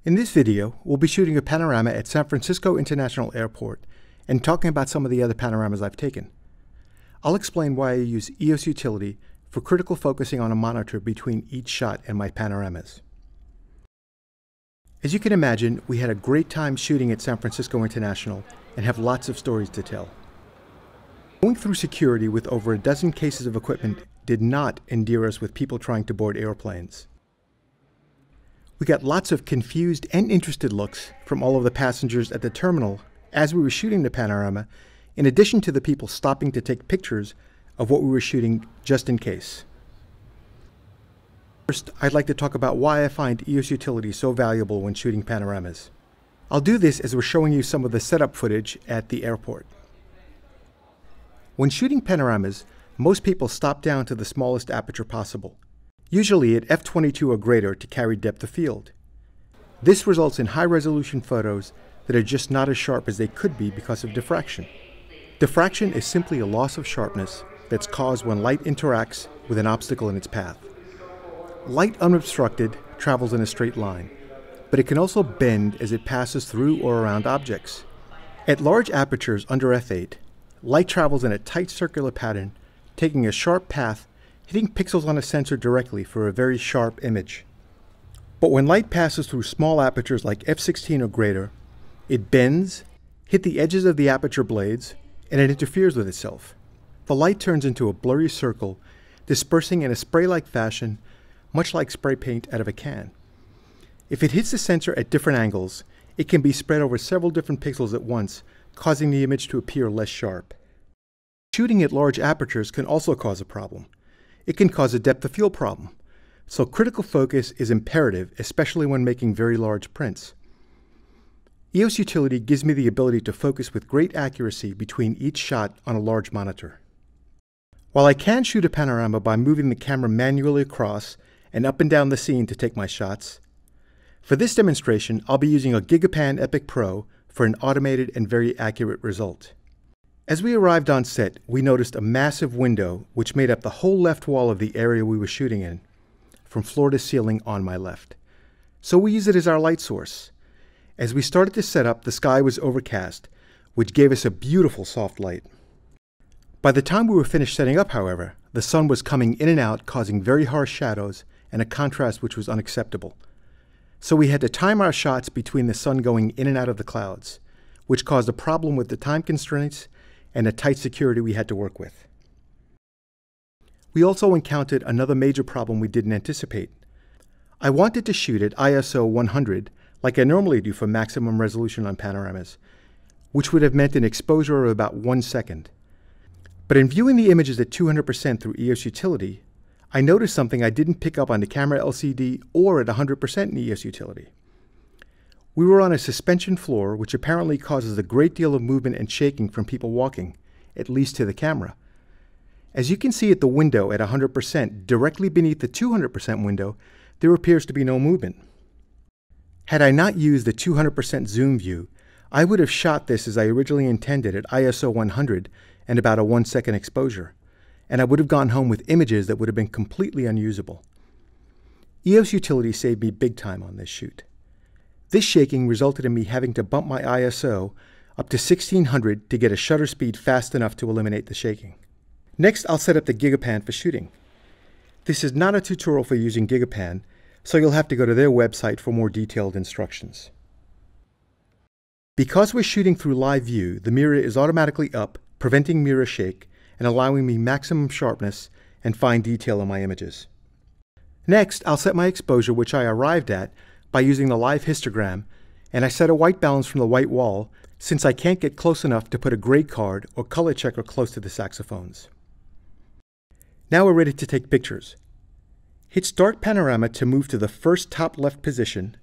In this video, we'll be shooting a panorama at San Francisco International Airport and talking about some of the other panoramas I've taken. I'll explain why I use EOS utility for critical focusing on a monitor between each shot and my panoramas. As you can imagine, we had a great time shooting at San Francisco International and have lots of stories to tell. Going through security with over a dozen cases of equipment did not endear us with people trying to board airplanes. We got lots of confused and interested looks from all of the passengers at the terminal as we were shooting the panorama, in addition to the people stopping to take pictures of what we were shooting just in case. First, I'd like to talk about why I find EOS utility so valuable when shooting panoramas. I'll do this as we're showing you some of the setup footage at the airport. When shooting panoramas, most people stop down to the smallest aperture possible, usually at f/22 or greater to carry depth of field. This results in high-resolution photos that are just not as sharp as they could be because of diffraction. Diffraction is simply a loss of sharpness that's caused when light interacts with an obstacle in its path. Light unobstructed travels in a straight line, but it can also bend as it passes through or around objects. At large apertures under f8, light travels in a tight circular pattern, taking a sharp path, hitting pixels on a sensor directly for a very sharp image. But when light passes through small apertures like f16 or greater, it bends, hits the edges of the aperture blades, and it interferes with itself. The light turns into a blurry circle, dispersing in a spray-like fashion, much like spray paint out of a can. If it hits the sensor at different angles, it can be spread over several different pixels at once, causing the image to appear less sharp. Shooting at large apertures can also cause a problem. It can cause a depth of field problem, so critical focus is imperative, especially when making very large prints. EOS utility gives me the ability to focus with great accuracy between each shot on a large monitor. While I can shoot a panorama by moving the camera manually across and up and down the scene to take my shots, for this demonstration I'll be using a Gigapan Epic Pro for an automated and very accurate result. As we arrived on set, we noticed a massive window which made up the whole left wall of the area we were shooting in, from floor to ceiling on my left. So we use it as our light source. As we started to set up, the sky was overcast, which gave us a beautiful soft light. By the time we were finished setting up, however, the sun was coming in and out, causing very harsh shadows and a contrast which was unacceptable. So we had to time our shots between the sun going in and out of the clouds, which caused a problem with the time constraints and the tight security we had to work with. We also encountered another major problem we didn't anticipate. I wanted to shoot at ISO 100 like I normally do for maximum resolution on panoramas, which would have meant an exposure of about 1 second. But in viewing the images at 200% through EOS utility, I noticed something I didn't pick up on the camera LCD or at 100% in EOS utility. We were on a suspension floor, which apparently causes a great deal of movement and shaking from people walking, at least to the camera. As you can see at the window at 100%, directly beneath the 200% window, there appears to be no movement. Had I not used the 200% zoom view, I would have shot this as I originally intended at ISO 100 and about a 1 second exposure, and I would have gone home with images that would have been completely unusable. EOS utility saved me big time on this shoot. This shaking resulted in me having to bump my ISO up to 1600 to get a shutter speed fast enough to eliminate the shaking. Next, I'll set up the Gigapan for shooting. This is not a tutorial for using Gigapan, so you'll have to go to their website for more detailed instructions. Because we're shooting through live view, the mirror is automatically up, preventing mirror shake and allowing me maximum sharpness and fine detail in my images. Next, I'll set my exposure, which I arrived at by using the live histogram, and I set a white balance from the white wall since I can't get close enough to put a grade card or color checker close to the saxophones. Now we're ready to take pictures. Hit Start Panorama to move to the first top left position,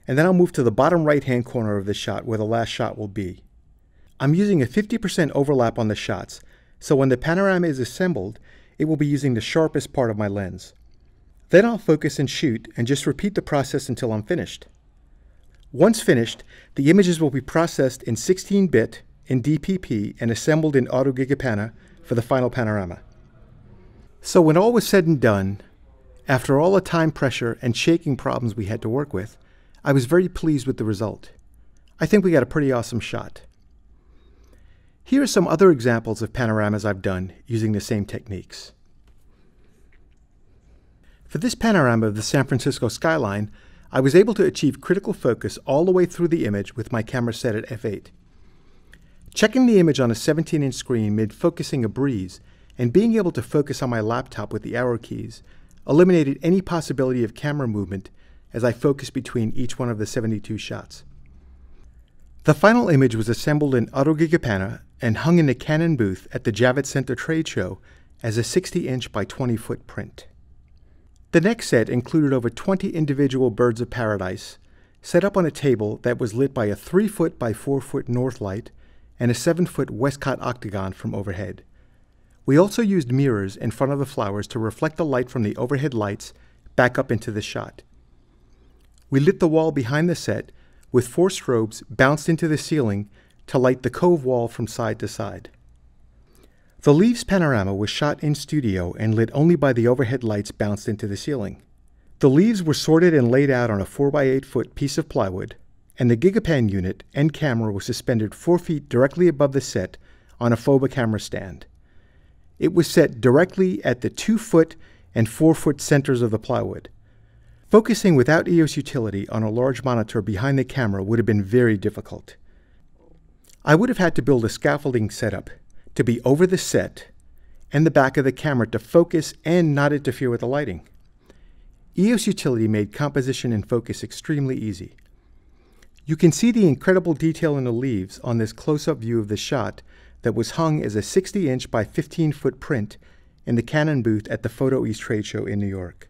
and then I'll move to the bottom right hand corner of the shot where the last shot will be. I'm using a 50% overlap on the shots, so when the panorama is assembled, it will be using the sharpest part of my lens. Then I'll focus and shoot and just repeat the process until I'm finished. Once finished, the images will be processed in 16-bit in DPP and assembled in Auto Gigapana for the final panorama. So when all was said and done, after all the time pressure and shaking problems we had to work with, I was very pleased with the result. I think we got a pretty awesome shot. Here are some other examples of panoramas I've done using the same techniques. For this panorama of the San Francisco skyline, I was able to achieve critical focus all the way through the image with my camera set at f8. Checking the image on a 17-inch screen made focusing a breeze, and being able to focus on my laptop with the arrow keys eliminated any possibility of camera movement as I focused between each one of the 72 shots. The final image was assembled in Auto Gigapana and hung in the Canon booth at the Javits Center trade show as a 60-inch by 20-foot print. The next set included over 20 individual birds of paradise, set up on a table that was lit by a 3-foot by 4-foot north light and a 7-foot Westcott octagon from overhead. We also used mirrors in front of the flowers to reflect the light from the overhead lights back up into the shot. We lit the wall behind the set with 4 strobes bounced into the ceiling to light the cove wall from side to side. The leaves panorama was shot in studio and lit only by the overhead lights bounced into the ceiling. The leaves were sorted and laid out on a 4x8-foot piece of plywood, and the Gigapan unit and camera was suspended 4 feet directly above the set on a FOBA camera stand. It was set directly at the 2-foot and 4-foot centers of the plywood. Focusing without EOS utility on a large monitor behind the camera would have been very difficult. I would have had to build a scaffolding setup to be over the set and the back of the camera to focus and not interfere with the lighting. EOS utility made composition and focus extremely easy. You can see the incredible detail in the leaves on this close-up view of the shot that was hung as a 60-inch by 15-foot print in the Canon booth at the Photo East trade show in New York.